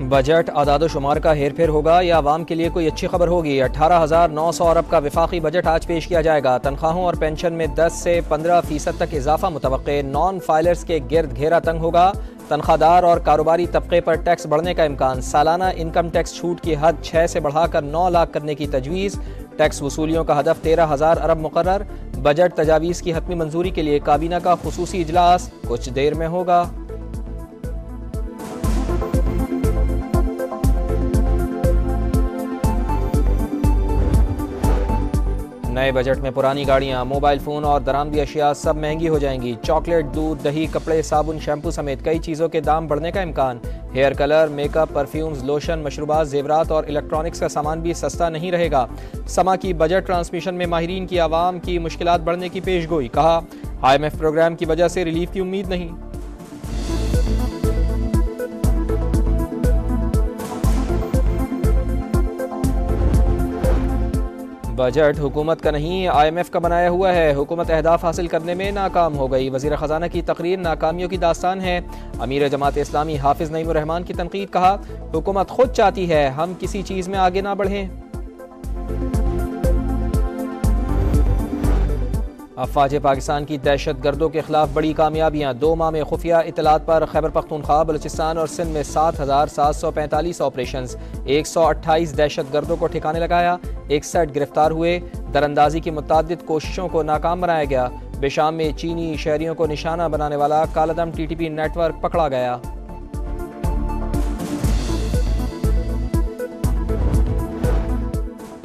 Budget आदाद-ओ-शुमार का हेर-फेर होगा या आवाम के लिए कोई अच्छी खबर होगी। 18,900 अरब का वफाकी बजट आज पेश किया जाएगा। तनख्वाहों और पेंशन में 10 से 15% तक इजाफा मुतवक्के। नॉन फाइलर्स के गिर्द घेरा तंग होगा। तनख्वाहदार और कारोबारी तबके पर टैक्स बढ़ने का इम्कान। सालाना इनकम टैक्स छूट की हद 6 से बढ़ाकर 9 लाख करने की तजवीज़। टैक्स वसूलियों का हदफ 13,000 अरब मुकर्रर। बजट तजावीज़ की हतमी मंजूरी के लिए काबीना का खुसूसी इजलास कुछ देर में होगा। नए बजट में पुरानी गाड़ियां, मोबाइल फ़ोन और दरामदी अशिया सब महंगी हो जाएंगी। चॉकलेट, दूध, दही, कपड़े, साबुन, शैम्पू समेत कई चीज़ों के दाम बढ़ने का इम्कान। Hair colour, makeup, perfumes, lotion, मशरूबात, जेवरात और इलेक्ट्रॉनिक्स का सामान भी सस्ता नहीं रहेगा। समा की बजट ट्रांसमिशन में माहिरीन की आवाम की मुश्किलात बढ़ने की पेशगोई। कहा, IMF प्रोग्राम की वजह से रिलीफ की उम्मीद नहीं। बजट हुकूमत का नहीं, IMF का बनाया हुआ है। हुकूमत अहदाफ हासिल करने में नाकाम हो गई। वज़ीर ख़जाना की तकरीर नाकामियों की दास्तान है। अमीर जमात इस्लामी हाफिज़ नईमुर रहमान की तनकीद। कहा, हुकूमत खुद चाहती है हम किसी चीज़ में आगे ना बढ़ें। अफवाज पाकिस्तान की दहशत गर्दों के खिलाफ बड़ी कामयाबियाँ। 2 माह में खुफिया इतलात पर खैबर पख्तूनख्वा, बलूचिस्तान और सिंध में 7,745 ऑपरेशन। 128 दहशत गर्दों को ठिकाने लगाया। 61 गिरफ्तार हुए। दरअंदाजी की मुतअद्दिद कोशिशों को नाकाम बनाया गया। बेशाम में चीनी शहरियों को निशाना बनाने वाला कालादम TTP नेटवर्क पकड़ा गया।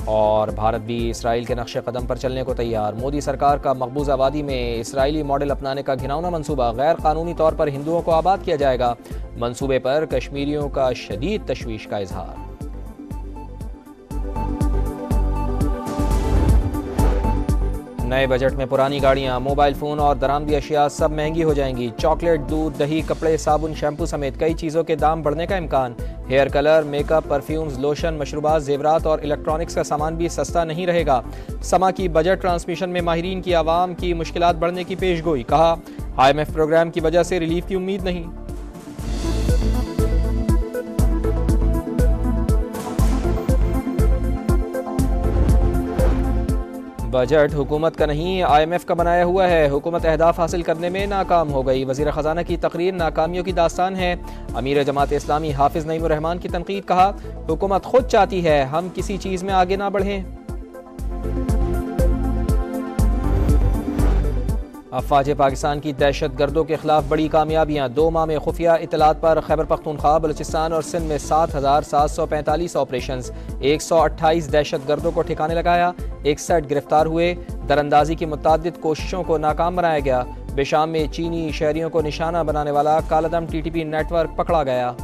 और भारत भी इसराइल के नक्शे कदम पर चलने को तैयार। मोदी सरकार का मकबूजा वादी में इसराइली मॉडल अपनाने का घिनौना मंसूबा। गैर कानूनी तौर पर हिंदुओं को आबाद किया जाएगा। मंसूबे पर कश्मीरियों का शदीद तशवीश का इजहार। नए बजट में पुरानी गाड़ियां, मोबाइल फ़ोन और दरामदी अशिया सब महंगी हो जाएंगी। चॉकलेट, दूध, दही, कपड़े, साबुन, शैम्पू समेत कई चीज़ों के दाम बढ़ने का इम्कान। Hair colour, makeup, perfumes, lotion, मशरूबात, जेवरात और इलेक्ट्रॉनिक्स का सामान भी सस्ता नहीं रहेगा। समा की बजट ट्रांसमिशन में माहिरीन की आवाम की मुश्किलात बढ़ने की पेशगोई। कहा, IMF प्रोग्राम की वजह से रिलीफ की उम्मीद नहीं। बजट हुकूमत का नहीं, IMF का बनाया हुआ है। हुकूमत अहदाफ हासिल करने में नाकाम हो गई। वज़ीर ख़जाना की तकरीर नाकामियों की दास्तान है। अमीर जमात इस्लामी हाफिज़ नईमुर रहमान की तनकीद। कहा, हुकूमत खुद चाहती है हम किसी चीज़ में आगे ना बढ़ें। अफवाज पाकिस्तान की दहशत गर्दों के खिलाफ बड़ी कामयाबियाँ। 2 माह में खुफिया इतलात पर खैबर पख्तूनख्वा, बलूचिस्तान और सिंध में 7,745 ऑपरेशन। 128 दहशत गर्दों को ठिकाने लगाया। 61 गिरफ्तार हुए। दरअंदाजी की मुतअद्दिद कोशिशों को नाकाम बनाया गया। बेशाम में चीनी शहरियों को निशाना बनाने वाला कालादम TTP नेटवर्क पकड़ा गया।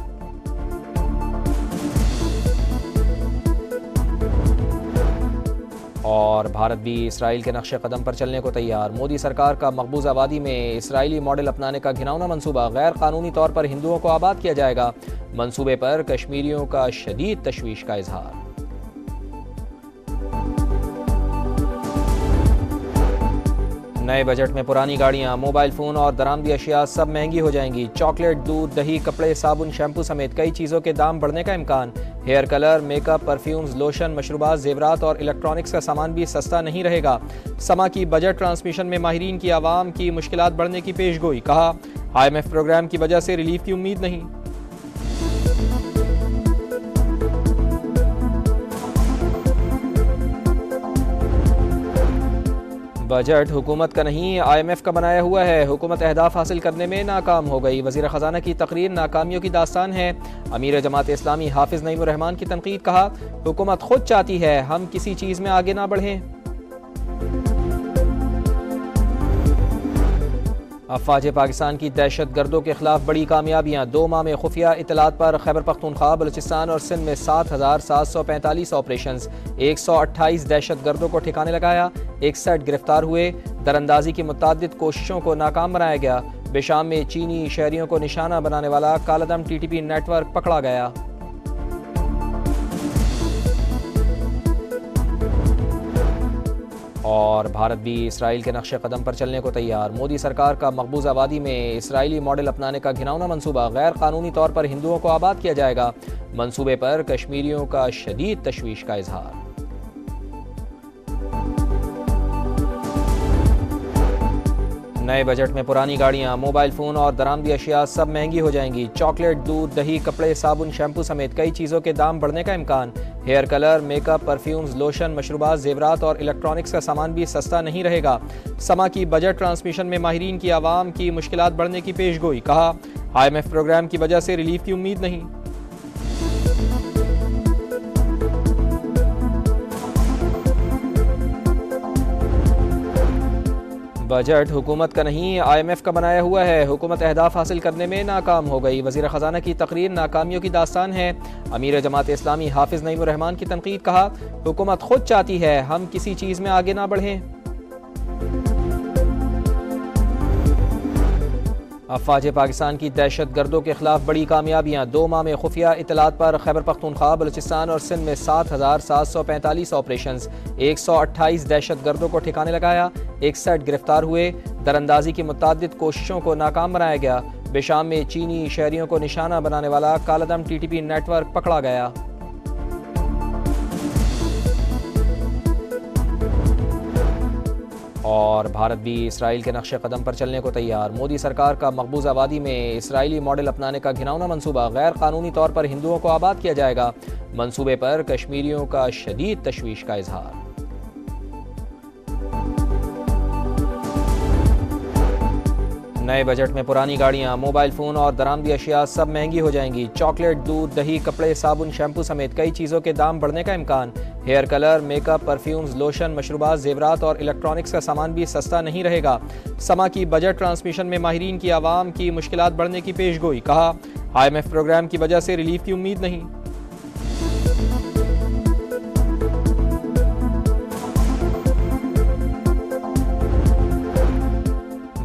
और भारत भी इसराइल के नक्शे कदम पर चलने को तैयार। मोदी सरकार का मकबूजा वादी में इसराइली मॉडल अपनाने का घिनौना मंसूबा। गैर कानूनी तौर पर हिंदुओं को आबाद किया जाएगा। मंसूबे पर कश्मीरियों का शदीद तशवीश का इजहार। नए बजट में पुरानी गाड़ियां, मोबाइल फ़ोन और दरामदी अशिया सब महंगी हो जाएंगी। चॉकलेट, दूध, दही, कपड़े, साबुन, शैम्पू समेत कई चीज़ों के दाम बढ़ने का इम्कान। Hair colour, makeup, perfumes, lotion, मशरूबात, जेवरात और इलेक्ट्रॉनिक्स का सामान भी सस्ता नहीं रहेगा। समा की बजट ट्रांसमिशन में माहिरीन की आवाम की मुश्किलात बढ़ने की पेशगोई। कहा, IMF प्रोग्राम की वजह से रिलीफ की उम्मीद नहीं। बजट हुकूमत का नहीं, IMF का बनाया हुआ है। हुकूमत अहदाफ हासिल करने में नाकाम हो गई। वज़ीर ख़जाना की तकरीर नाकामियों की दास्तान है। अमीर जमात इस्लामी हाफिज़ नईमुर रहमान की तनकीद। कहा, हुकूमत खुद चाहती है हम किसी चीज़ में आगे ना बढ़ें। अफवाज पाकिस्तान की दहशत गर्दों के खिलाफ बड़ी कामयाबियाँ। 2 माह में खुफिया इतलात पर खैबर पख्तूनख्वा, बलूचिस्तान और सिंध में 7,745 ऑपरेशन। 128 दहशत गर्दों को ठिकाने लगाया। 61 गिरफ्तार हुए। दरअंदाजी की मुतअद्दिद कोशिशों को नाकाम बनाया गया। बेशाम में चीनी शहरियों को निशाना बनाने वाला कालादम TTP नेटवर्क पकड़ा गया। और भारत भी इसराइल के नक्शे कदम पर चलने को तैयार। मोदी सरकार का मकबूजा वादी में इसराइली मॉडल अपनाने का घिनौना मंसूबा, गैर कानूनी तौर पर हिंदुओं को आबाद किया जाएगा। मंसूबे पर कश्मीरियों का शदीद तशवीश का इजहार। नए बजट में पुरानी गाड़ियां, मोबाइल फ़ोन और दरामदी अशिया सब महंगी हो जाएंगी। चॉकलेट, दूध, दही, कपड़े, साबुन, शैम्पू समेत कई चीज़ों के दाम बढ़ने का इम्कान। Hair colour, makeup, perfumes, lotion, मशरूबात, जेवरात और इलेक्ट्रॉनिक्स का सामान भी सस्ता नहीं रहेगा। समा की बजट ट्रांसमिशन में माहिरीन की आवाम की मुश्किलात बढ़ने की पेशगोई। कहा, IMF प्रोग्राम की वजह से रिलीफ की उम्मीद नहीं। बजट हुकूमत का नहीं, IMF का बनाया हुआ है। हुकूमत अहदाफ हासिल करने में नाकाम हो गई। वज़ीर ख़जाना की तकरीर नाकामियों की दास्तान है। अमीर जमात इस्लामी हाफिज़ नईमुर रहमान की तनकीद। कहा, हुकूमत खुद चाहती है हम किसी चीज़ में आगे ना बढ़ें। अफवाज पाकिस्तान की दहशत गर्दों के खिलाफ बड़ी कामयाबियाँ। 2 माह में खुफिया इतलात पर खैबर पख्तूनख्वा, बलूचिस्तान और सिंध में 7,745 ऑपरेशन, 128 दहशत गर्दों को ठिकाने लगाया, 61 गिरफ्तार हुए। दरअंदाजी की मुतअद्दिद कोशिशों को नाकाम बनाया गया। बेशाम में चीनी शहरियों को निशाना बनाने वाला कालादम TTP नेटवर्क पकड़ा गया। और भारत भी इसराइल के नक्शे कदम पर चलने को तैयार। मोदी सरकार का मकबूजा वादी में इसराइली मॉडल अपनाने का घिनौना मंसूबा, गैर कानूनी तौर पर हिंदुओं को आबाद किया जाएगा। मंसूबे पर कश्मीरियों का शदीद तशवीश का इजहार। नए बजट में पुरानी गाड़ियां, मोबाइल फ़ोन और दरामदी अशिया सब महंगी हो जाएंगी। चॉकलेट, दूध, दही, कपड़े, साबुन, शैम्पू समेत कई चीज़ों के दाम बढ़ने का इम्कान। Hair colour, makeup, perfumes, lotion, मशरूबात, जेवरात और इलेक्ट्रॉनिक्स का सामान भी सस्ता नहीं रहेगा। समा की बजट ट्रांसमिशन में माहिरीन की आवाम की मुश्किलात बढ़ने की पेशगोई। कहा, IMF प्रोग्राम की वजह से रिलीफ की उम्मीद नहीं।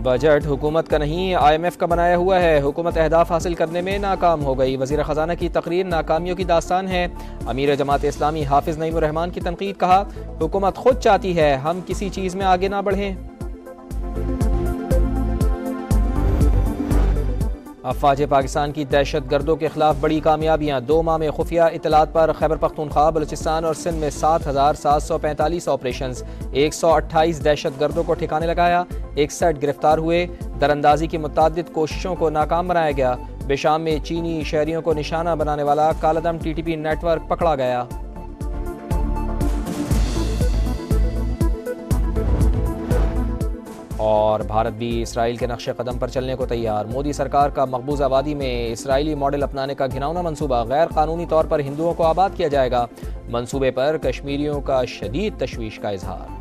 बजट हुकूमत का नहीं, IMF का बनाया हुआ है। हुकूमत अहदाफ हासिल करने में नाकाम हो गई। वज़ीर ख़जाना की तकरीर नाकामियों की दास्तान है। अमीर जमात इस्लामी हाफिज़ नईमुर रहमान की तनकीद। कहा, हुकूमत खुद चाहती है हम किसी चीज़ में आगे ना बढ़ें। अफवाज पाकिस्तान की दहशत गर्दों के खिलाफ बड़ी कामयाबियाँ। 2 माह में खुफिया इतलात पर खैबर पख्तूनख्वा, बलूचिस्तान और सिंध में 7,745 ऑपरेशन, 128 दहशत गर्दों को ठिकाने लगाया, 61 गिरफ्तार हुए। दरअंदाजी की मुतअद्दिद कोशिशों को नाकाम बनाया गया। बेशाम में चीनी शहरियों को निशाना बनाने वाला कालादम TTP नेटवर्क पकड़ा गया। और भारत भी इसराइल के नक्शे कदम पर चलने को तैयार। मोदी सरकार का मकबूजा वादी में इसराइली मॉडल अपनाने का घिनौना मंसूबा, गैर कानूनी तौर पर हिंदुओं को आबाद किया जाएगा। मंसूबे पर कश्मीरियों का शदीद तशवीश का इजहार।